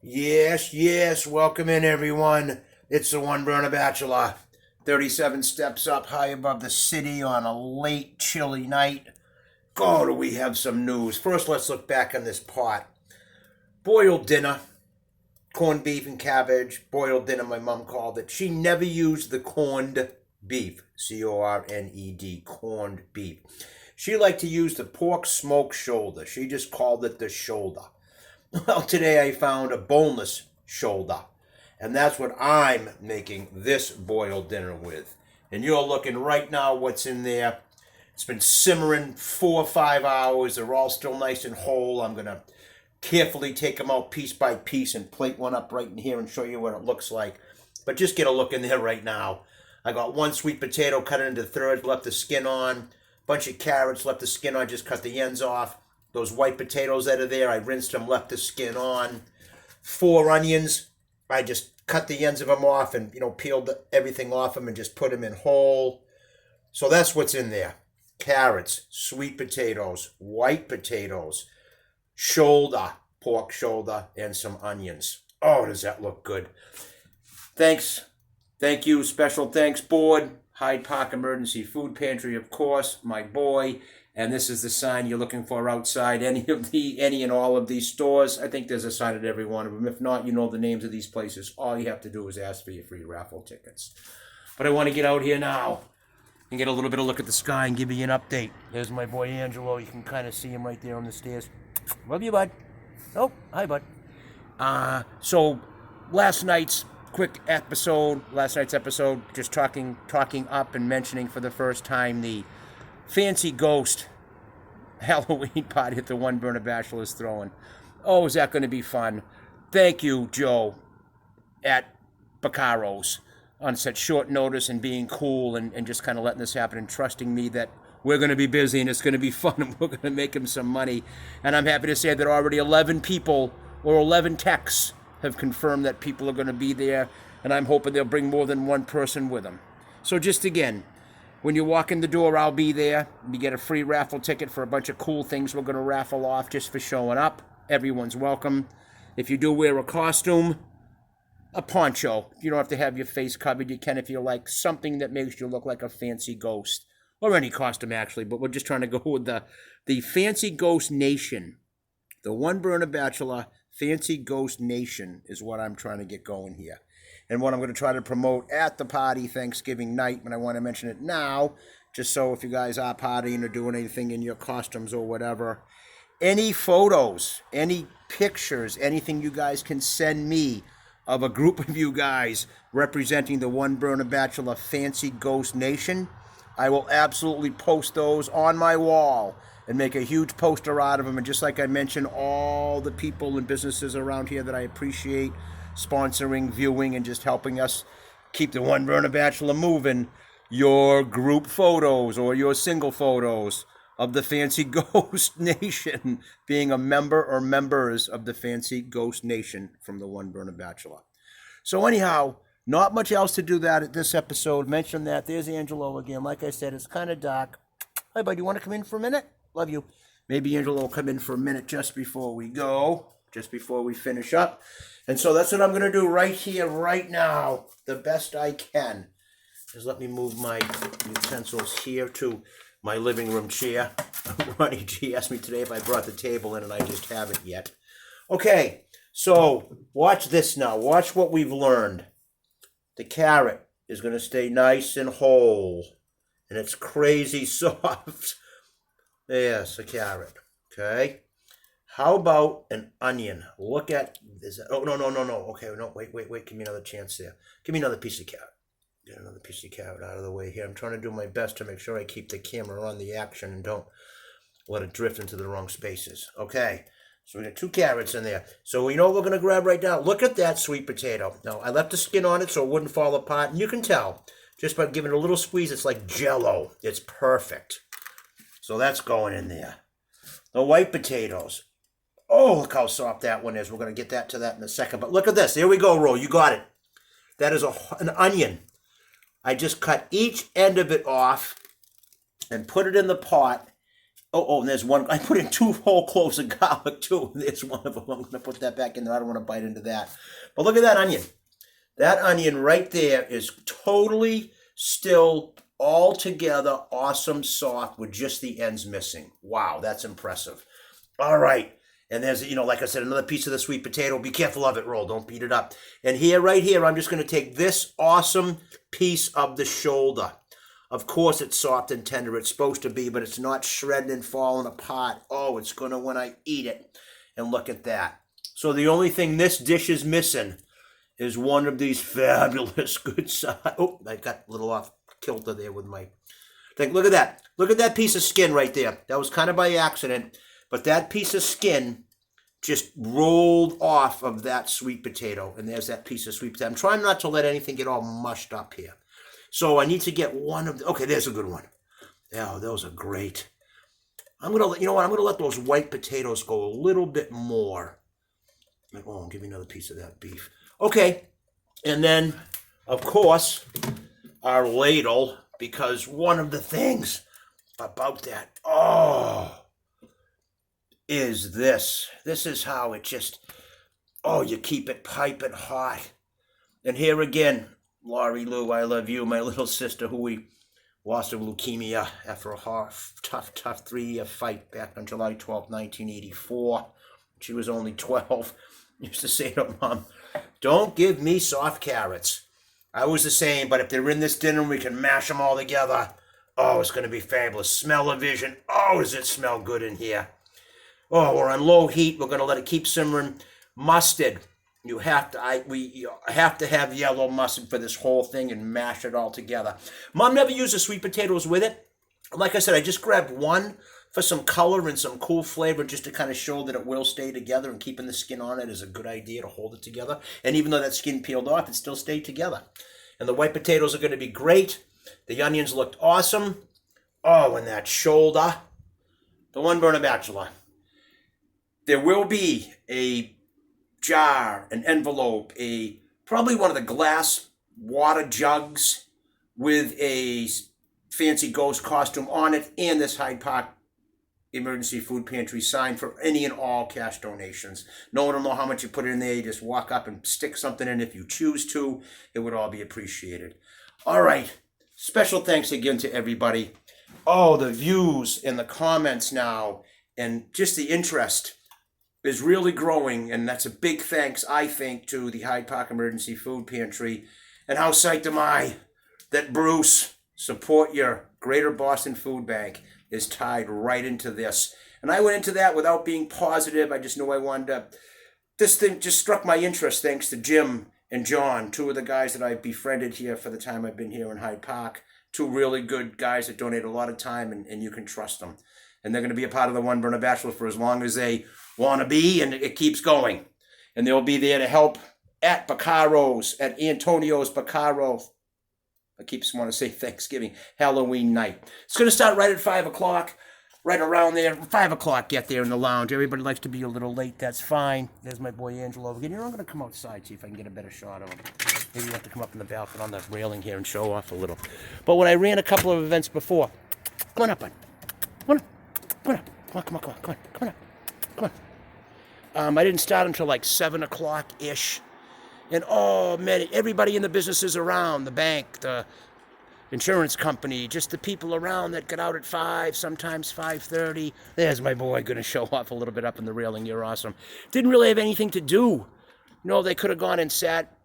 Yes, yes, welcome in everyone. It's the One Burner Bachelor. 37 steps up high above the city on a late, chilly night. God, do we have some news. First, let's look back on this pot. Boiled dinner, corned beef and cabbage. Boiled dinner, my mom called it. She never used the corned beef, C-O-R-N-E-D, corned beef. She liked to use the pork smoked shoulder. She just called it the shoulder. Well, today I found a boneless shoulder, and that's what I'm making this boiled dinner with. And you're looking right now what's in there. It's been simmering 4 or 5 hours. They're all still nice and whole. I'm going to carefully take them out piece by piece and plate one up right in here and show you what it looks like. But just get a look in there right now. I got one sweet potato, cut it into thirds, left the skin on. Bunch of carrots, left the skin on, just cut the ends off. Those white potatoes that are there, I rinsed them, left the skin on. 4 onions, I just cut the ends of them off and, peeled everything off them and just put them in whole. So that's what's in there. Carrots, sweet potatoes, white potatoes, shoulder, pork shoulder, and some onions. Oh, does that look good? Thanks. Thank you. Special thanks, board. Hyde Park Emergency Food Pantry, of course, my boy. And this is the sign you're looking for outside any and all of these stores. I think there's a sign at every one of them. If not, you know the names of these places. All you have to do is ask for your free raffle tickets. But I want to get out here now and get a little bit of look at the sky and give you an update. There's my boy Angelo. You can kind of see him right there on the stairs. Love you, bud. Oh, hi, bud. So last night's episode, just talking up and mentioning for the first time the fancy ghost Halloween party at the One Burner Bachelor is throwing. Oh, is that going to be fun? Thank you, Joe, at Baccaro's, on such short notice and being cool and just kind of letting this happen and trusting me that we're going to be busy and it's going to be fun and we're going to make him some money. And I'm happy to say that already 11 people or 11 texts have confirmed that people are going to be there, and I'm hoping they'll bring more than one person with them. So just again, when you walk in the door, I'll be there. You get a free raffle ticket for a bunch of cool things we're going to raffle off just for showing up. Everyone's welcome. If you do wear a costume, a poncho. You don't have to have your face covered. You can if you like something that makes you look like a fancy ghost. Or any costume, actually. But we're just trying to go with the Fancy Ghost Nation. The One Burner Bachelor Fancy Ghost Nation is what I'm trying to get going here. And what I'm going to try to promote at the party Thanksgiving night, but I want to mention it now, just so if you guys are partying or doing anything in your costumes or whatever, any photos, any pictures, anything you guys can send me of a group of you guys representing the One Burner Bachelor Fancy Ghost Nation, I will absolutely post those on my wall and make a huge poster out of them. And just like I mentioned, all the people and businesses around here that I appreciate sponsoring, viewing, and just helping us keep the One Burner Bachelor moving, your group photos or your single photos of the Fancy Ghost Nation being a member or members of the Fancy Ghost Nation from the One Burner Bachelor. So anyhow, not much else to do that at this episode. Mention that. There's Angelo again. Like I said, it's kind of dark. Hi, bud. You want to come in for a minute? Love you. Maybe Angelo will come in for a minute just before we go, just before we finish up. And so that's what I'm going to do right here, right now, the best I can. Just let me move my utensils here to my living room chair. Ronnie G asked me today if I brought the table in, and I just haven't yet. Okay, so watch this now. Watch what we've learned. The carrot is going to stay nice and whole, and it's crazy soft. Yes, a carrot. Okay. How about an onion? Look at this. Oh, no. Okay, no, wait. Give me another chance there. Give me another piece of carrot. Get another piece of carrot out of the way here. I'm trying to do my best to make sure I keep the camera on the action and don't let it drift into the wrong spaces. Okay, so we got 2 carrots in there. So we know what we're going to grab right now. Look at that sweet potato. Now, I left the skin on it so it wouldn't fall apart. And you can tell, just by giving it a little squeeze, it's like Jell-O. It's perfect. So that's going in there. The white potatoes. Oh, look how soft that one is. We're going to get that to that in a second. But look at this. There we go, Ro. You got it. That is an onion. I just cut each end of it off and put it in the pot. Oh, and there's one. I put in 2 whole cloves of garlic too. There's one of them. I'm going to put that back in there. I don't want to bite into that. But look at that onion. That onion right there is totally still all together, awesome, soft, with just the ends missing. Wow, that's impressive. All right. And there's, like I said, another piece of the sweet potato. Be careful of it, Roll. Don't beat it up. And here, right here, I'm just going to take this awesome piece of the shoulder. Of course, it's soft and tender. It's supposed to be, but it's not shredding and falling apart. Oh, it's going to when I eat it. And look at that. So the only thing this dish is missing is one of these fabulous good size. Oh, I got a little off kilter there with my thing. Look at that. Look at that piece of skin right there. That was kind of by accident, but that piece of skin just rolled off of that sweet potato. And there's that piece of sweet potato. I'm trying not to let anything get all mushed up here. So I need to get one of the, okay, there's a good one. Oh, those are great. I'm going to, I'm going to let those white potatoes go a little bit more. Oh, I'll give you another piece of that beef. Okay, and then, of course, our ladle, because one of the things about that, is this. This is how it just, you keep it piping hot. And here again, Laurie Lou, I love you, my little sister, who we lost of leukemia after a tough 3-year fight back on July 12, 1984. She was only 12. Used to say to Mom, don't give me soft carrots. I was the same, but if they're in this dinner, we can mash them all together. Oh, it's going to be fabulous. Smell-o-vision. Oh, does it smell good in here? Oh, we're on low heat. We're going to let it keep simmering. Mustard. You have to. We have to have yellow mustard for this whole thing and mash it all together. Mom never used the sweet potatoes with it. Like I said, I just grabbed one for some color and some cool flavor, just to kind of show that it will stay together, and keeping the skin on it is a good idea to hold it together. And even though that skin peeled off, it still stayed together. And the white potatoes are going to be great. The onions looked awesome. Oh, and that shoulder. The One Burner Bachelor. There will be a jar, an envelope, probably one of the glass water jugs with a fancy ghost costume on it, and this Hyde Park Emergency Food Pantry sign for any and all cash donations. No one will know how much you put in there. You just walk up and stick something in if you choose to. It would all be appreciated. All right. Special thanks again to everybody. Oh, the views and the comments now, and just the interest is really growing, and that's a big thanks, I think, to the Hyde Park Emergency Food Pantry. And how psyched am I that Bruce, Support Your Greater Boston Food Bank, is tied right into this. And I went into that without being positive. I just knew I wanted to. This thing just struck my interest thanks to Jim and John, 2 of the guys that I befriended here for the time I've been here in Hyde Park. 2 really good guys that donate a lot of time, and you can trust them. And they're going to be a part of the One Burner Bachelor for as long as they want to be, and it keeps going. And they'll be there to help at Baccaro's, at Antonio's Baccaro. I keep wanting to say Thanksgiving, Halloween night. It's going to start right at 5 o'clock, right around there. 5 o'clock, get there in the lounge. Everybody likes to be a little late. That's fine. There's my boy Angelo over here. I'm going to come outside, see if I can get a better shot of him. Maybe you have to come up in the balcony on the railing here and show off a little. But when I ran a couple of events before, come on up, bud. Come on up. Come on up. Come on up. I didn't start until like 7 o'clock-ish. And everybody in the businesses around, the bank, the insurance company, just the people around that got out at 5, sometimes 5:30. There's my boy going to show off a little bit up in the railing. You're awesome. Didn't really have anything to do. They could have gone and sat,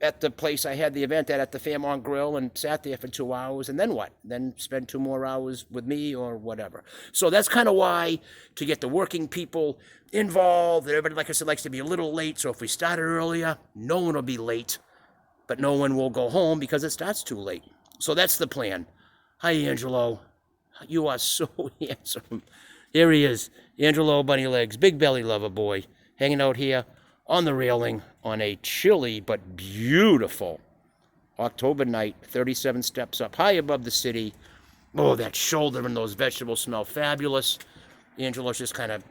at the place I had the event at the Fairmont Grill, and sat there for 2 hours, and then what? Then spend 2 more hours with me or whatever. So that's kind of why, to get the working people involved, everybody, like I said, likes to be a little late. So if we started earlier, no one will be late, but no one will go home because it starts too late. So that's the plan. Hi, Angelo. You are so handsome. Here he is, Angelo Bunny Legs, big belly lover boy, hanging out here on the railing on a chilly but beautiful October night, 37 steps up high above the city. Oh, that shoulder and those vegetables smell fabulous. Angelo's just kind of,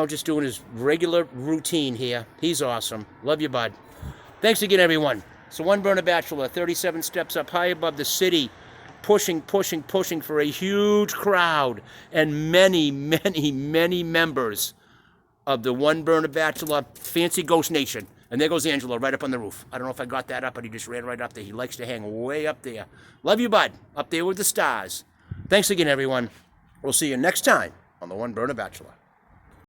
just doing his regular routine here. He's awesome. Love you, bud. Thanks again, everyone. So One Burner Bachelor, 37 steps up high above the city. pushing for a huge crowd and many, many, many members of the One Burner Bachelor Fancy Ghost Nation. And there goes Angelo right up on the roof. I don't know if I got that up, but he just ran right up there. He likes to hang way up there. Love you, bud. Up there with the stars. Thanks again, everyone. We'll see you next time on the One Burner Bachelor.